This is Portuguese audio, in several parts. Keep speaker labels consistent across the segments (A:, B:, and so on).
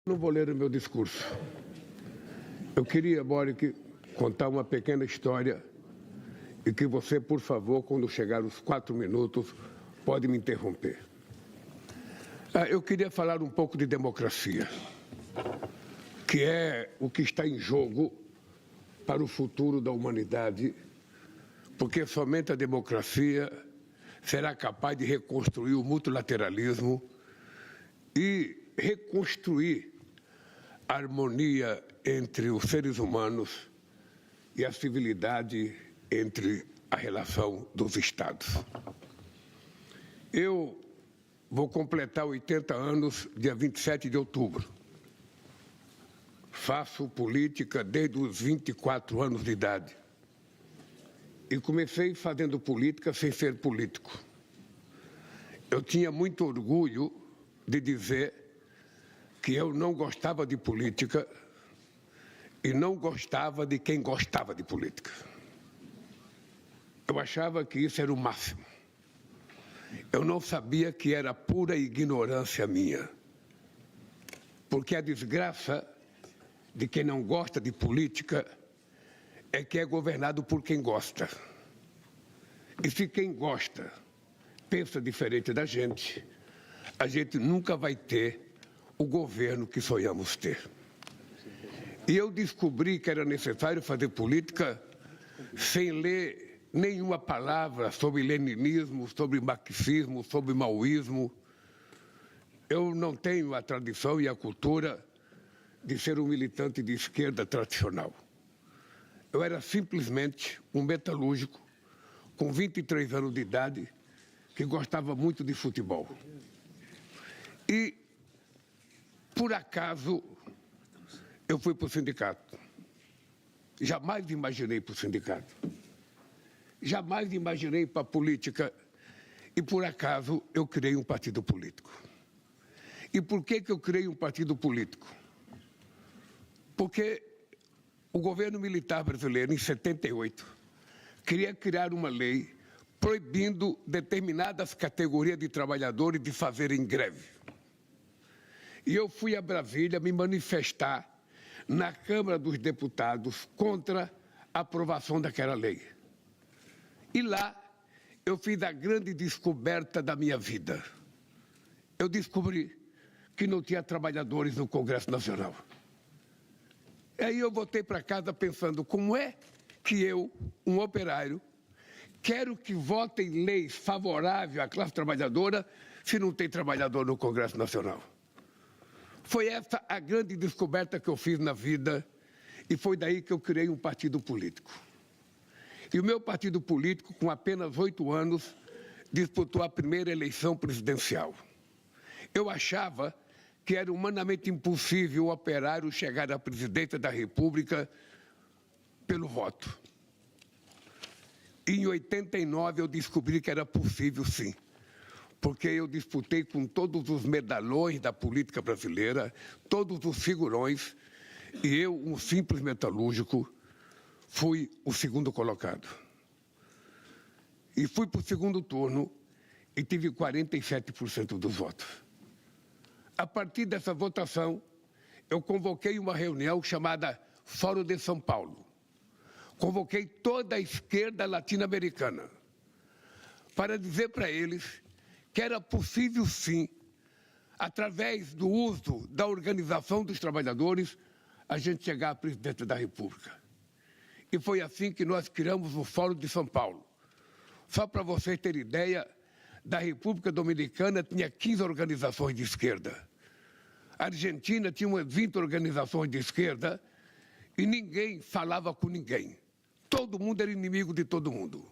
A: Não vou ler o meu discurso. Eu queria, Boric, contar uma pequena história e que você, por favor, quando chegar os 4 minutos, pode me interromper. Eu queria falar um pouco de democracia, que é o que está em jogo para o futuro da humanidade, porque somente a democracia será capaz de reconstruir o multilateralismo e reconstruir a harmonia entre os seres humanos e a civilidade entre a relação dos Estados. Eu vou completar 80 anos dia 27 de outubro. Faço política desde os 24 anos de idade. E comecei fazendo política sem ser político. Eu tinha muito orgulho de dizer que eu não gostava de política e não gostava de quem gostava de política. Eu achava que isso era o máximo. Eu não sabia que era pura ignorância minha. Porque a desgraça de quem não gosta de política é que é governado por quem gosta. E se quem gosta pensa diferente da gente, a gente nunca vai ter o governo que sonhamos ter. E eu descobri que era necessário fazer política sem ler nenhuma palavra sobre leninismo, sobre marxismo, sobre maoísmo. Eu não tenho a tradição e a cultura de ser um militante de esquerda tradicional. Eu era simplesmente um metalúrgico com 23 anos de idade que gostava muito de futebol. E, por acaso, eu fui para o sindicato. Jamais imaginei para o sindicato. Jamais imaginei para a política. E, por acaso, eu criei um partido político. E por que eu criei um partido político? Porque o governo militar brasileiro, em 78, queria criar uma lei proibindo determinadas categorias de trabalhadores de fazerem greve. E eu fui a Brasília me manifestar na Câmara dos Deputados contra a aprovação daquela lei. E lá eu fiz a grande descoberta da minha vida. Eu descobri que não tinha trabalhadores no Congresso Nacional. E aí eu voltei para casa pensando, como é que eu, um operário, quero que votem leis favoráveis à classe trabalhadora se não tem trabalhador no Congresso Nacional? Foi essa a grande descoberta que eu fiz na vida e foi daí que eu criei um partido político. E o meu partido político, com apenas 8 anos, disputou a primeira eleição presidencial. Eu achava que era humanamente impossível o operário chegar à presidência da República pelo voto. E em 89 eu descobri que era possível, sim. Porque eu disputei com todos os medalhões da política brasileira, todos os figurões, e eu, um simples metalúrgico, fui o segundo colocado. E fui para o segundo turno e tive 47% dos votos. A partir dessa votação, eu convoquei uma reunião chamada Fórum de São Paulo. Convoquei toda a esquerda latino-americana para dizer para eles que era possível, sim, através do uso da organização dos trabalhadores, a gente chegar à presidência da República. E foi assim que nós criamos o Fórum de São Paulo. Só para vocês terem ideia, da República Dominicana tinha 15 organizações de esquerda. A Argentina tinha umas 20 organizações de esquerda e ninguém falava com ninguém. Todo mundo era inimigo de todo mundo.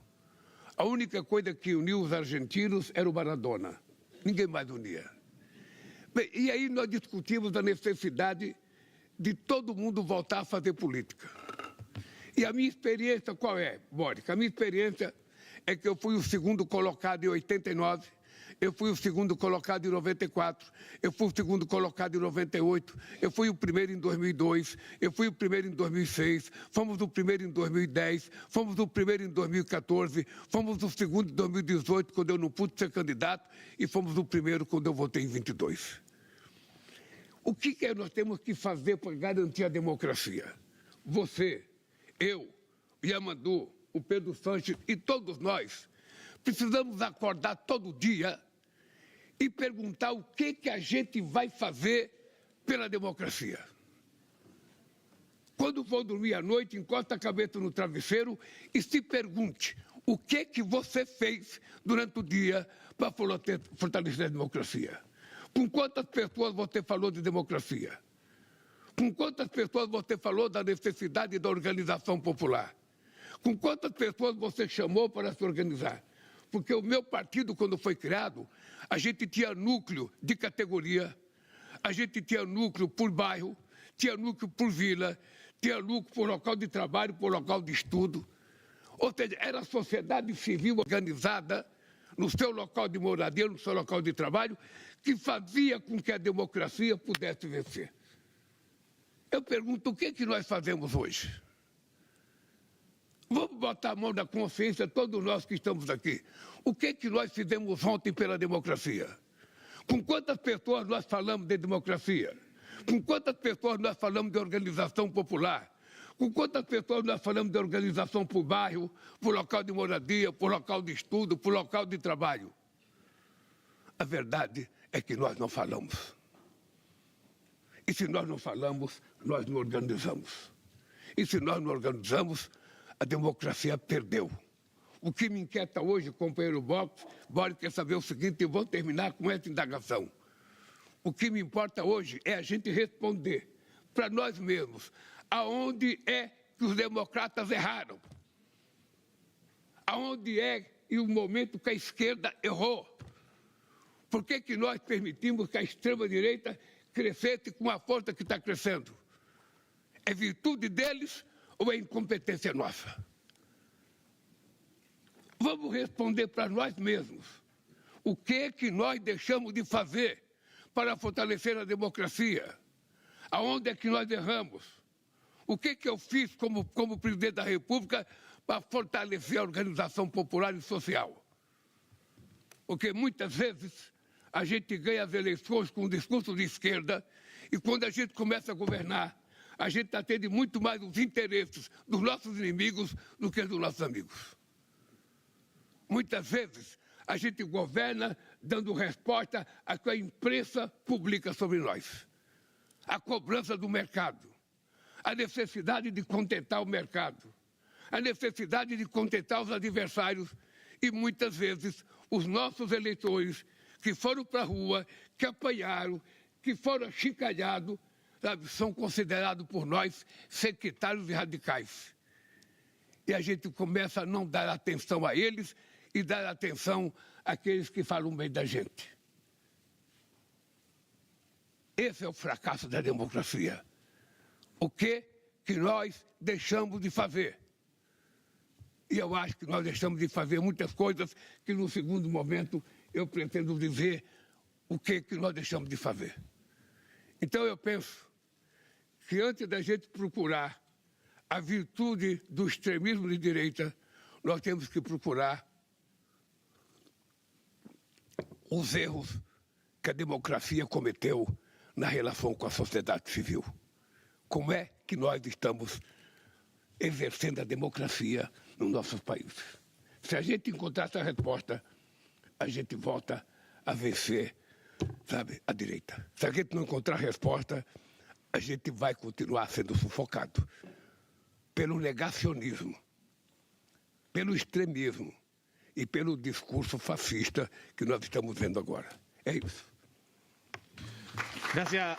A: A única coisa que uniu os argentinos era o Maradona. Ninguém mais unia. Bem, e aí nós discutimos a necessidade de todo mundo voltar a fazer política. E a minha experiência qual é, Boric? A minha experiência é que eu fui o segundo colocado em 89, eu fui o segundo colocado em 94, eu fui o segundo colocado em 98, eu fui o primeiro em 2002, eu fui o primeiro em 2006, fomos o primeiro em 2010, fomos o primeiro em 2014, fomos o segundo em 2018, quando eu não pude ser candidato, e fomos o primeiro quando eu votei em 22. O que nós temos que fazer para garantir a democracia? Você, eu, Yamandu, o Pedro Sanches e todos nós precisamos acordar todo dia e perguntar o que a gente vai fazer pela democracia. Quando for dormir à noite, encosta a cabeça no travesseiro e se pergunte o que você fez durante o dia para fortalecer a democracia. Com quantas pessoas você falou de democracia? Com quantas pessoas você falou da necessidade da organização popular? Com quantas pessoas você chamou para se organizar? Porque o meu partido, quando foi criado, a gente tinha núcleo de categoria, a gente tinha núcleo por bairro, tinha núcleo por vila, tinha núcleo por local de trabalho, por local de estudo. Ou seja, era a sociedade civil organizada no seu local de moradia, no seu local de trabalho, que fazia com que a democracia pudesse vencer. Eu pergunto, o que nós fazemos hoje? Vamos botar a mão na consciência, todos nós que estamos aqui. O que nós fizemos ontem pela democracia? Com quantas pessoas nós falamos de democracia? Com quantas pessoas nós falamos de organização popular? Com quantas pessoas nós falamos de organização por bairro, por local de moradia, por local de estudo, por local de trabalho? A verdade é que nós não falamos. E se nós não falamos, nós não organizamos. E se nós não organizamos, a democracia perdeu. O que me inquieta hoje, companheiro Boris, quer saber o seguinte, e vou terminar com essa indagação. O que me importa hoje é a gente responder para nós mesmos aonde é que os democratas erraram. Aonde é e o momento que a esquerda errou. Por que nós permitimos que a extrema-direita crescesse com a força que está crescendo? É virtude deles ou é incompetência nossa? Vamos responder para nós mesmos. O que nós deixamos de fazer para fortalecer a democracia? Aonde é que nós erramos? O que eu fiz como presidente da República para fortalecer a organização popular e social? Porque muitas vezes a gente ganha as eleições com um discurso de esquerda e quando a gente começa a governar, a gente atende muito mais os interesses dos nossos inimigos do que dos nossos amigos. Muitas vezes a gente governa dando resposta a que a imprensa publica sobre nós. A cobrança do mercado, a necessidade de contentar o mercado, a necessidade de contentar os adversários e muitas vezes os nossos eleitores que foram para a rua, que apanharam, que foram achincalhados, são considerados por nós sectários e radicais. E a gente começa a não dar atenção a eles e dar atenção àqueles que falam bem da gente. Esse é o fracasso da democracia. O que nós deixamos de fazer? E eu acho que nós deixamos de fazer muitas coisas que no segundo momento eu pretendo dizer o que nós deixamos de fazer. Então eu penso que antes da gente procurar a virtude do extremismo de direita, nós temos que procurar os erros que a democracia cometeu na relação com a sociedade civil. Como é que nós estamos exercendo a democracia nos nossos países? Se a gente encontrar essa resposta, a gente volta a vencer, a direita. Se a gente não encontrar resposta, a gente vai continuar sendo sufocado pelo negacionismo, pelo extremismo e pelo discurso fascista que nós estamos vendo agora. É isso.
B: Gracias.